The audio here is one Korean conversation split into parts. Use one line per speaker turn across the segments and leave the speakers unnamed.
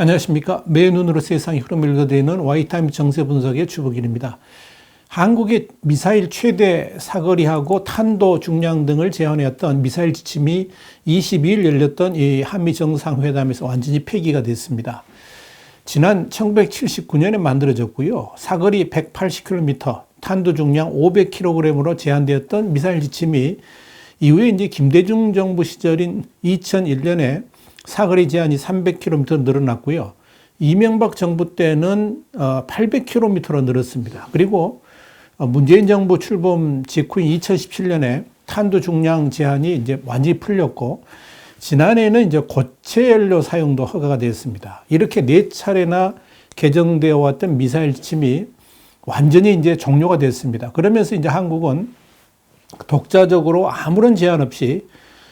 안녕하십니까. 매 눈으로 세상의 흐름을 읽어드리는 와이타임 정세 분석의 주복일입니다. 한국의 미사일 최대 사거리하고 탄도 중량 등을 제한했던 미사일 지침이 22일 열렸던 이 한미 정상회담에서 완전히 폐기가 됐습니다. 지난 1979년에 만들어졌고요. 사거리 180km, 탄도 중량 500kg으로 제한되었던 미사일 지침이 이후에 이제 김대중 정부 시절인 2001년에 사거리 제한이 300km 늘어났고요. 이명박 정부 때는 800km로 늘었습니다. 그리고 문재인 정부 출범 직후인 2017년에 탄도 중량 제한이 이제 완전히 풀렸고, 지난해에는 이제 고체 연료 사용도 허가가 되었습니다. 이렇게 4차례나 개정되어 왔던 미사일 지침이 완전히 이제 종료가 됐습니다. 그러면서 이제 한국은 독자적으로 아무런 제한 없이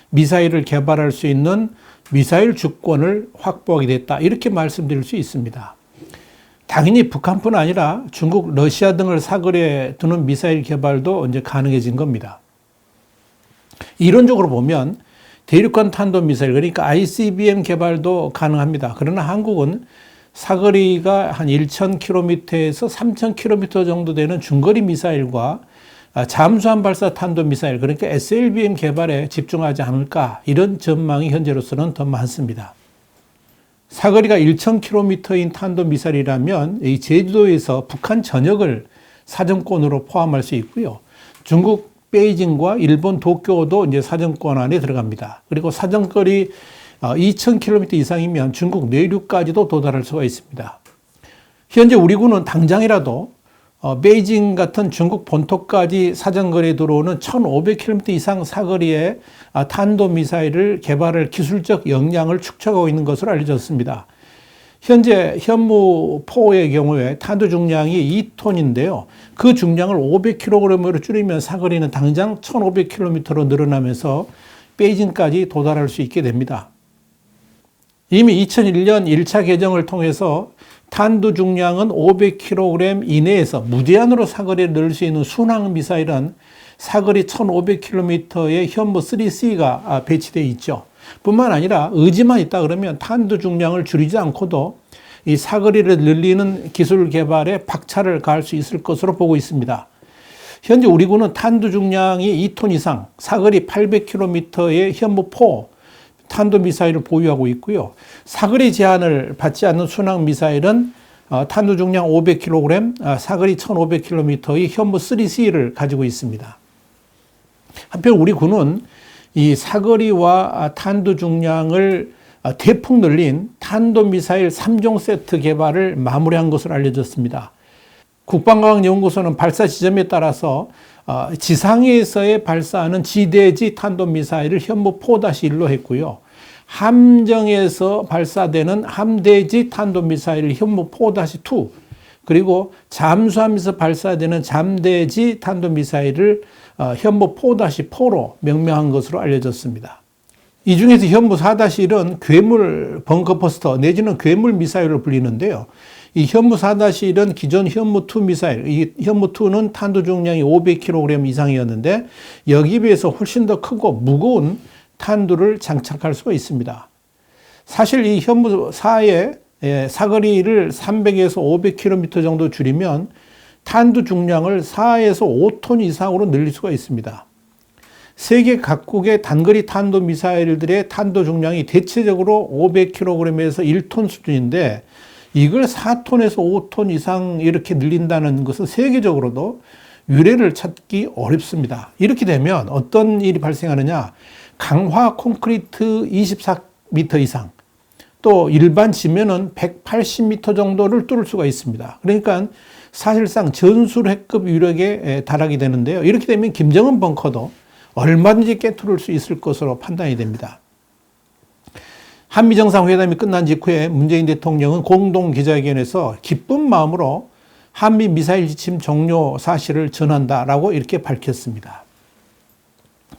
미사일을 개발할 수 있는 미사일 주권을 확보하게 됐다, 이렇게 말씀드릴 수 있습니다. 당연히 북한뿐 아니라 중국, 러시아 등을 사거리에 두는 미사일 개발도 이제 가능해진 겁니다. 이론적으로 보면 대륙간 탄도미사일, 그러니까 ICBM 개발도 가능합니다. 그러나 한국은 사거리가 한 1,000km에서 3,000km 정도 되는 중거리 미사일과 잠수함 발사 탄도미사일, 그러니까 SLBM 개발에 집중하지 않을까, 이런 전망이 현재로서는 더 많습니다. 사거리가 1,000km인 탄도미사일이라면 이 제주도에서 북한 전역을 사정권으로 포함할 수 있고요. 중국 베이징과 일본 도쿄도 이제 사정권 안에 들어갑니다. 그리고 사정거리 2,000km 이상이면 중국 내륙까지도 도달할 수가 있습니다. 현재 우리 군은 당장이라도 베이징 같은 중국 본토까지 사정거리에 들어오는 1,500km 이상 사거리의 탄도미사일을 개발할 기술적 역량을 축적하고 있는 것으로 알려졌습니다. 현재 현무포의 경우에 탄도 중량이 2톤인데요. 그 중량을 500kg으로 줄이면 사거리는 당장 1,500km로 늘어나면서 베이징까지 도달할 수 있게 됩니다. 이미 2001년 1차 개정을 통해서 탄도 중량은 500kg 이내에서 무제한으로 사거리를 늘릴 수 있는 순항 미사일은 사거리 1,500km의 현무 3C가 배치되어 있죠. 뿐만 아니라 의지만 있다 그러면 탄도 중량을 줄이지 않고도 이 사거리를 늘리는 기술 개발에 박차를 가할 수 있을 것으로 보고 있습니다. 현재 우리 군은 탄도 중량이 2톤 이상, 사거리 800km의 현무4 탄도미사일을 보유하고 있고요. 사거리 제한을 받지 않는 순항미사일은 탄도 중량 500kg, 사거리 1,500km의 현무 3C를 가지고 있습니다. 한편 우리 군은 이 사거리와 탄도 중량을 대폭 늘린 탄도미사일 3종 세트 개발을 마무리한 것으로 알려졌습니다. 국방과학연구소는 발사 지점에 따라서 지상에서의 발사하는 지대지 탄도미사일을 현무 4-1로 했고요. 함정에서 발사되는 함대지 탄도미사일을 현무 4-2, 그리고 잠수함에서 발사되는 잠대지 탄도미사일을 현무 4-4로 명명한 것으로 알려졌습니다. 이 중에서 현무 4-1은 괴물 벙커버스터 내지는 괴물 미사일로 불리는데요. 이 현무 4-1은 기존 현무2 미사일, 이 현무2는 탄도 중량이 500kg 이상이었는데 여기에 비해서 훨씬 더 크고 무거운 탄두를 장착할 수가 있습니다. 사실 이 현무 4의 사거리를 300에서 500km 정도 줄이면 탄두 중량을 4에서 5톤 이상으로 늘릴 수가 있습니다. 세계 각국의 단거리 탄도 미사일들의 탄도 중량이 대체적으로 500kg에서 1톤 수준인데 이걸 4톤에서 5톤 이상 이렇게 늘린다는 것은 세계적으로도 유례를 찾기 어렵습니다. 이렇게 되면 어떤 일이 발생하느냐? 강화 콘크리트 24m 이상, 또 일반 지면은 180m 정도를 뚫을 수가 있습니다. 그러니까 사실상 전술핵급 위력에 달하게 되는데요. 이렇게 되면 김정은 벙커도 얼마든지 깨뚫을 수 있을 것으로 판단이 됩니다. 한미 정상회담이 끝난 직후에 문재인 대통령은 공동 기자회견에서 기쁜 마음으로 한미 미사일 지침 종료 사실을 전한다라고 이렇게 밝혔습니다.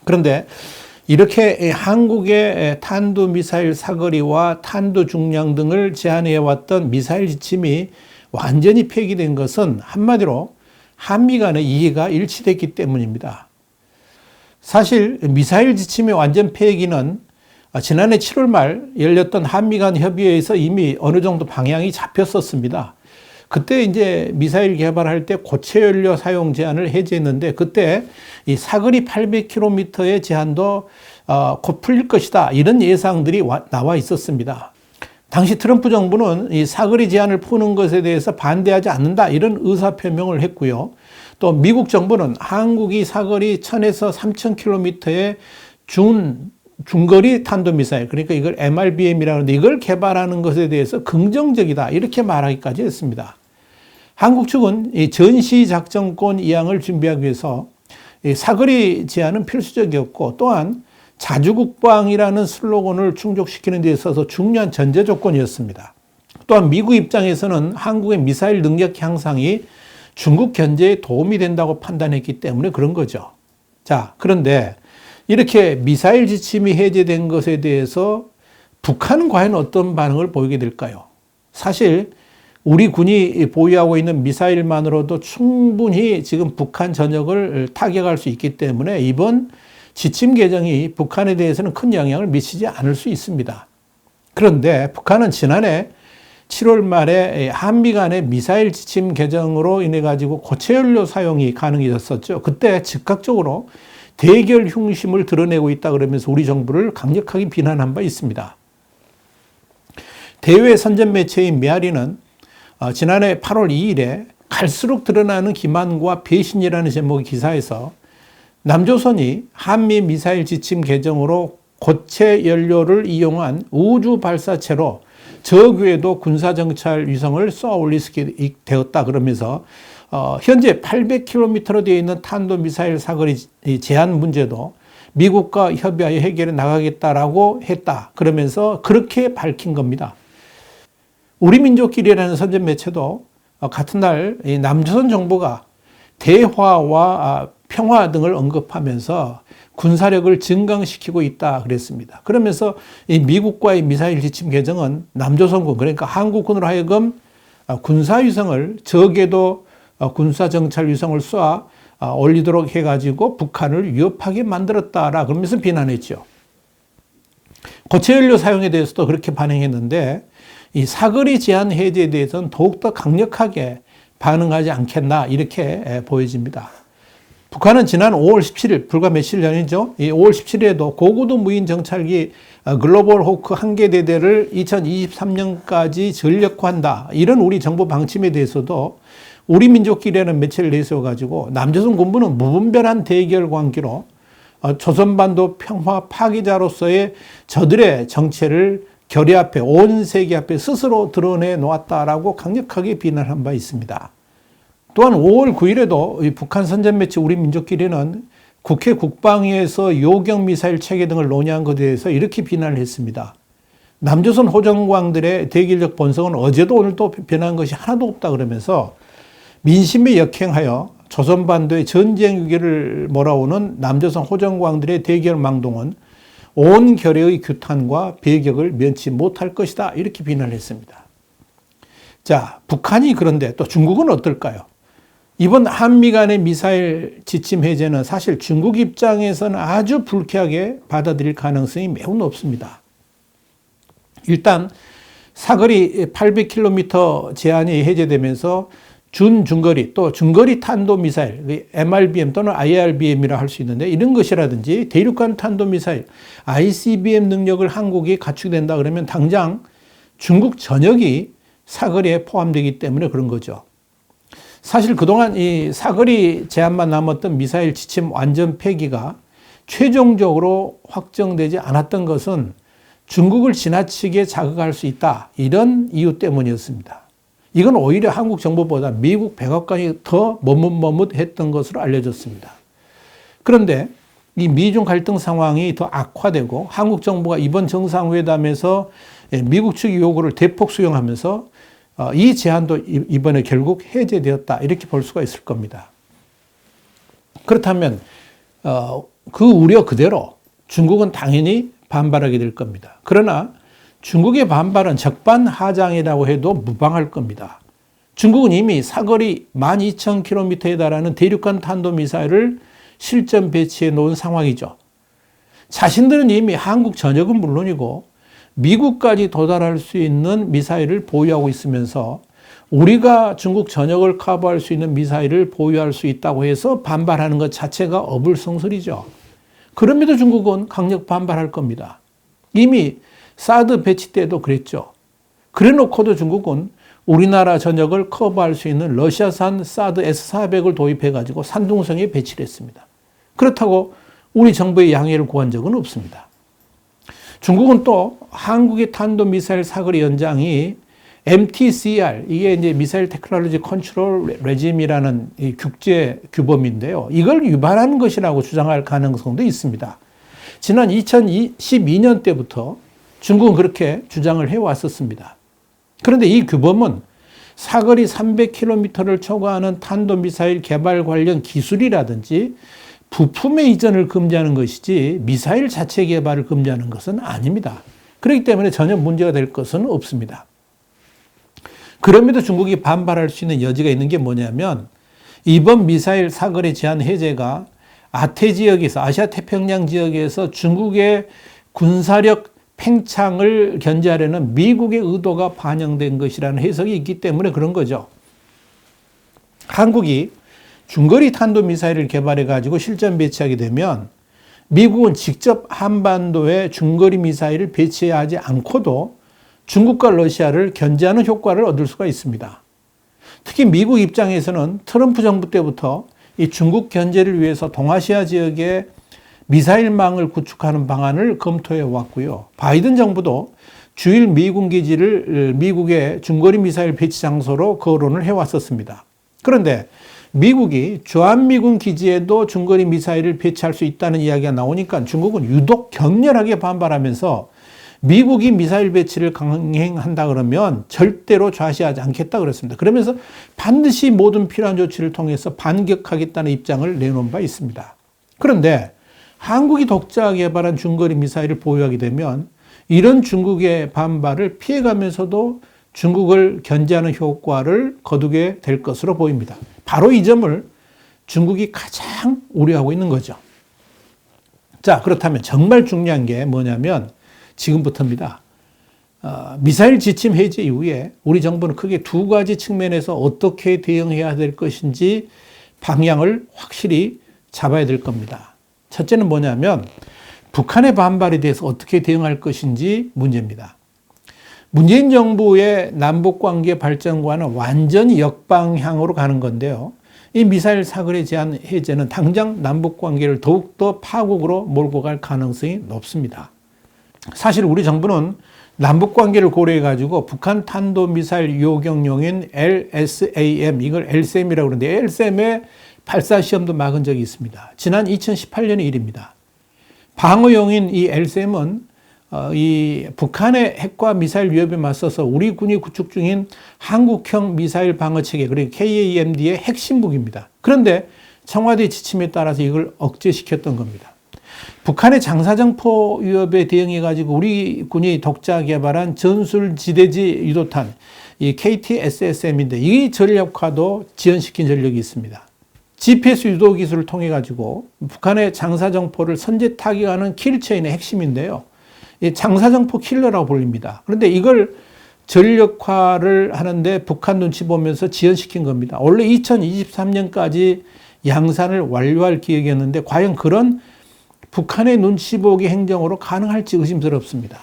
그런데 이렇게 한국의 탄도미사일 사거리와 탄도 중량 등을 제한해왔던 미사일 지침이 완전히 폐기된 것은 한마디로 한미 간의 이해가 일치됐기 때문입니다. 사실 미사일 지침의 완전 폐기는 지난해 7월 말 열렸던 한미 간 협의회에서 이미 어느 정도 방향이 잡혔었습니다. 그때 이제 미사일 개발할 때 고체 연료 사용 제한을 해제했는데 그때 이 사거리 800km의 제한도 곧 풀릴 것이다. 이런 예상들이 나와 있었습니다. 당시 트럼프 정부는 이 사거리 제한을 푸는 것에 대해서 반대하지 않는다. 이런 의사 표명을 했고요. 또 미국 정부는 한국이 사거리 1000에서 3000km의 중거리 탄도미사일, 그러니까 이걸 MRBM이라고 하는데 이걸 개발하는 것에 대해서 긍정적이다. 이렇게 말하기까지 했습니다. 한국 측은 이 전시작전권 이양을 준비하기 위해서 이 사거리 제한은 필수적이었고 또한 자주국방이라는 슬로건을 충족시키는 데 있어서 중요한 전제 조건이었습니다. 또한 미국 입장에서는 한국의 미사일 능력 향상이 중국 견제에 도움이 된다고 판단했기 때문에 그런 거죠. 자, 그런데 이렇게 미사일 지침이 해제된 것에 대해서 북한은 과연 어떤 반응을 보이게 될까요? 사실 우리 군이 보유하고 있는 미사일만으로도 충분히 지금 북한 전역을 타격할 수 있기 때문에 이번 지침 개정이 북한에 대해서는 큰 영향을 미치지 않을 수 있습니다. 그런데 북한은 지난해 7월 말에 한미 간의 미사일 지침 개정으로 인해 가지고 고체 연료 사용이 가능해졌었죠. 그때 즉각적으로 대결 흉심을 드러내고 있다 그러면서 우리 정부를 강력하게 비난한 바 있습니다. 대외 선전 매체인 메아리는 지난해 8월 2일에 갈수록 드러나는 기만과 배신이라는 제목의 기사에서 남조선이 한미 미사일 지침 개정으로 고체 연료를 이용한 우주 발사체로 저궤도 군사정찰 위성을 쏘아 올릴 수 있게 되었다 그러면서 현재 800km로 되어 있는 탄도미사일 사거리 제한 문제도 미국과 협의하여 해결해 나가겠다라고 했다. 그러면서 그렇게 밝힌 겁니다. 우리 민족끼리라는 선전 매체도 같은 날 남조선 정부가 대화와 평화 등을 언급하면서 군사력을 증강시키고 있다 그랬습니다. 그러면서 이 미국과의 미사일 지침 개정은 남조선군, 그러니까 한국군으로 하여금 군사위성을 저궤도 군사정찰 위성을 쏘아 올리도록 해가지고 북한을 위협하게 만들었다라 그러면서 비난했죠. 고체 연료 사용에 대해서도 그렇게 반응했는데 이 사거리 제한 해제에 대해서는 더욱더 강력하게 반응하지 않겠나 이렇게 보여집니다. 북한은 지난 5월 17일, 불과 며칠 전이죠. 이 5월 17일에도 고고도 무인 정찰기 글로벌 호크 1개 대대를 2023년까지 전력화한다. 이런 우리 정부 방침에 대해서도 우리 민족끼리라는 매체를 내세워가지고 남조선 군부는 무분별한 대결 관계로 조선반도 평화 파기자로서의 저들의 정체를 결의 앞에, 온 세계 앞에 스스로 드러내 놓았다라고 강력하게 비난한 바 있습니다. 또한 5월 9일에도 북한 선전 매체 우리 민족끼리는 국회 국방위에서 요격 미사일 체계 등을 논의한 것에 대해서 이렇게 비난을 했습니다. 남조선 호정광들의 대결적 본성은 어제도 오늘도 변한 것이 하나도 없다 그러면서 민심에 역행하여 조선반도의 전쟁 위기를 몰아오는 남조선 호정광들의 대결 망동은 온 결의의 규탄과 배격을 면치 못할 것이다. 이렇게 비난을 했습니다. 자, 북한이 그런데 또 중국은 어떨까요? 이번 한미 간의 미사일 지침 해제는 사실 중국 입장에서는 아주 불쾌하게 받아들일 가능성이 매우 높습니다. 일단 사거리 800km 제한이 해제되면서 중거리 또 중거리 탄도미사일 MRBM 또는 IRBM이라 할 수 있는데 이런 것이라든지 대륙간 탄도미사일 ICBM 능력을 한국이 갖추게 된다 그러면 당장 중국 전역이 사거리에 포함되기 때문에 그런 거죠. 사실 그동안 이 사거리 제한만 남았던 미사일 지침 완전 폐기가 최종적으로 확정되지 않았던 것은 중국을 지나치게 자극할 수 있다. 이런 이유 때문이었습니다. 이건 오히려 한국 정부보다 미국 백악관이 더 머뭇머뭇했던 것으로 알려졌습니다. 그런데 이 미중 갈등 상황이 더 악화되고 한국 정부가 이번 정상회담에서 미국 측의 요구를 대폭 수용하면서 이 제한도 이번에 결국 해제되었다. 이렇게 볼 수가 있을 겁니다. 그렇다면 그 우려 그대로 중국은 당연히 반발하게 될 겁니다. 그러나 중국의 반발은 적반하장이라고 해도 무방할 겁니다. 중국은 이미 사거리 12,000km에 달하는 대륙간 탄도미사일을 실전 배치해 놓은 상황이죠. 자신들은 이미 한국 전역은 물론이고 미국까지 도달할 수 있는 미사일을 보유하고 있으면서 우리가 중국 전역을 커버할 수 있는 미사일을 보유할 수 있다고 해서 반발하는 것 자체가 어불성설이죠. 그럼에도 중국은 강력 반발할 겁니다. 이미 사드 배치 때도 그랬죠. 그래 놓고도 중국은 우리나라 전역을 커버할 수 있는 러시아산 사드 S-400을 도입해가지고 산둥성에 배치를 했습니다. 그렇다고 우리 정부의 양해를 구한 적은 없습니다. 중국은 또 한국의 탄도미사일 사거리 연장이 MTCR, 이게 이제 미사일 테크놀로지 컨트롤 레짐이라는 이 국제 규범인데요. 이걸 위반하는 것이라고 주장할 가능성도 있습니다. 지난 2012년 때부터 중국은 그렇게 주장을 해왔었습니다. 그런데 이 규범은 사거리 300km를 초과하는 탄도미사일 개발 관련 기술이라든지 부품의 이전을 금지하는 것이지 미사일 자체 개발을 금지하는 것은 아닙니다. 그렇기 때문에 전혀 문제가 될 것은 없습니다. 그럼에도 중국이 반발할 수 있는 여지가 있는 게 뭐냐면 이번 미사일 사거리 제한 해제가 아태 지역에서 아시아 태평양 지역에서 중국의 군사력 팽창을 견제하려는 미국의 의도가 반영된 것이라는 해석이 있기 때문에 그런 거죠. 한국이 중거리 탄도미사일을 개발해 가지고 실전 배치하게 되면 미국은 직접 한반도에 중거리 미사일을 배치하지 않고도 중국과 러시아를 견제하는 효과를 얻을 수가 있습니다. 특히 미국 입장에서는 트럼프 정부 때부터 이 중국 견제를 위해서 동아시아 지역에 미사일망을 구축하는 방안을 검토해 왔고요. 바이든 정부도 주일 미군 기지를 미국의 중거리 미사일 배치 장소로 거론을 해왔었습니다. 그런데 미국이 주한미군 기지에도 중거리 미사일을 배치할 수 있다는 이야기가 나오니까 중국은 유독 격렬하게 반발하면서 미국이 미사일 배치를 강행한다 그러면 절대로 좌시하지 않겠다 그랬습니다. 그러면서 반드시 모든 필요한 조치를 통해서 반격하겠다는 입장을 내놓은 바 있습니다. 그런데 한국이 독자 개발한 중거리 미사일을 보유하게 되면 이런 중국의 반발을 피해가면서도 중국을 견제하는 효과를 거두게 될 것으로 보입니다. 바로 이 점을 중국이 가장 우려하고 있는 거죠. 자, 그렇다면 정말 중요한 게 뭐냐면 지금부터입니다. 미사일 지침 해제 이후에 우리 정부는 크게 두 가지 측면에서 어떻게 대응해야 될 것인지 방향을 확실히 잡아야 될 겁니다. 첫째는 뭐냐면 북한의 반발에 대해서 어떻게 대응할 것인지 문제입니다. 문재인 정부의 남북관계 발전과는 완전히 역방향으로 가는 건데요. 이 미사일 사거리 제한 해제는 당장 남북관계를 더욱더 파국으로 몰고 갈 가능성이 높습니다. 사실 우리 정부는 남북관계를 고려해가지고 북한 탄도미사일 요격용인 LSAM, 이걸 LSAM이라고 그러는데 LSAM의 발사시험도 막은 적이 있습니다. 지난 2018년의 일입니다. 방어용인 이 LSAM은 이 북한의 핵과 미사일 위협에 맞서서 우리 군이 구축 중인 한국형 미사일 방어체계, 그리고 KAMD의 핵심 무기입니다. 그런데 청와대 지침에 따라서 이걸 억제시켰던 겁니다. 북한의 장사정포 위협에 대응해가지고 우리 군이 독자 개발한 전술지대지 유도탄, 이 KT-SSM인데 이 전력화도 지연시킨 전력이 있습니다. GPS 유도 기술을 통해 가지고 북한의 장사정포를 선제 타격하는 킬체인의 핵심인데요. 이 장사정포 킬러라고 불립니다. 그런데 이걸 전력화를 하는데 북한 눈치 보면서 지연시킨 겁니다. 원래 2023년까지 양산을 완료할 계획이었는데 과연 그런 북한의 눈치 보기 행정으로 가능할지 의심스럽습니다.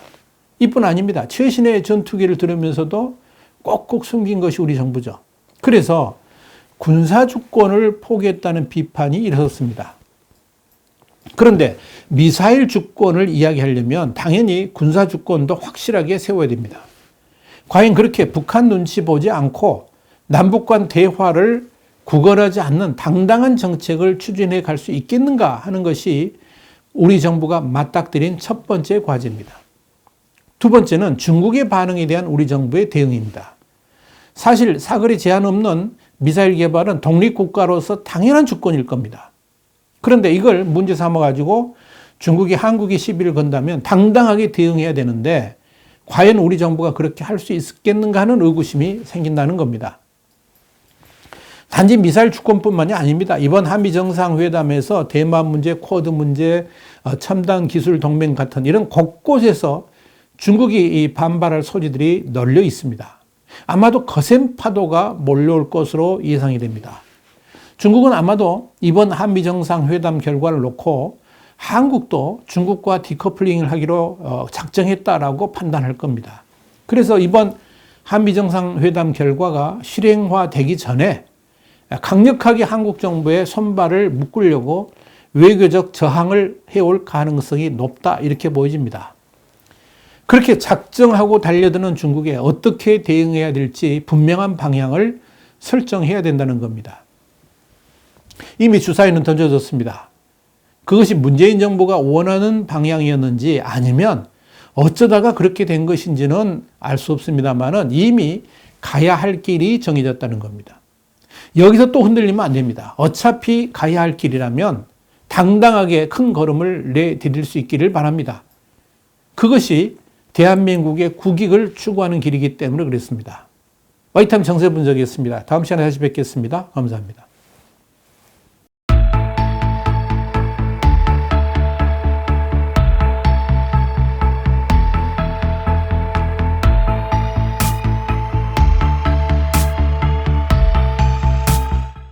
이뿐 아닙니다. 최신의 전투기를 들으면서도 꼭꼭 숨긴 것이 우리 정부죠. 그래서 군사주권을 포기했다는 비판이 일어섰습니다. 그런데 미사일 주권을 이야기하려면 당연히 군사주권도 확실하게 세워야 됩니다. 과연 그렇게 북한 눈치 보지 않고 남북 간 대화를 구걸하지 않는 당당한 정책을 추진해 갈 수 있겠는가 하는 것이 우리 정부가 맞닥뜨린 첫 번째 과제입니다. 두 번째는 중국의 반응에 대한 우리 정부의 대응입니다. 사실 사거리 제한 없는 미사일 개발은 독립국가로서 당연한 주권일 겁니다. 그런데 이걸 문제 삼아가지고 중국이 한국에 시비를 건다면 당당하게 대응해야 되는데 과연 우리 정부가 그렇게 할 수 있겠는가 하는 의구심이 생긴다는 겁니다. 단지 미사일 주권뿐만이 아닙니다. 이번 한미 정상회담에서 대만 문제, 쿼드 문제, 첨단 기술 동맹 같은 이런 곳곳에서 중국이 이 반발할 소리들이 널려 있습니다. 아마도 거센 파도가 몰려올 것으로 예상이 됩니다. 중국은 아마도 이번 한미 정상회담 결과를 놓고 한국도 중국과 디커플링을 하기로 작정했다라고 판단할 겁니다. 그래서 이번 한미 정상회담 결과가 실행화되기 전에 강력하게 한국 정부의 손발을 묶으려고 외교적 저항을 해올 가능성이 높다 이렇게 보여집니다. 그렇게 작정하고 달려드는 중국에 어떻게 대응해야 될지 분명한 방향을 설정해야 된다는 겁니다. 이미 주사위는 던져졌습니다. 그것이 문재인 정부가 원하는 방향이었는지 아니면 어쩌다가 그렇게 된 것인지는 알 수 없습니다만은 이미 가야 할 길이 정해졌다는 겁니다. 여기서 또 흔들리면 안 됩니다. 어차피 가야 할 길이라면 당당하게 큰 걸음을 내디딜 수 있기를 바랍니다. 그것이 대한민국의 국익을 추구하는 길이기 때문에 그렇습니다. 와이타임 정세분석이었습니다. 다음 시간에 다시 뵙겠습니다. 감사합니다.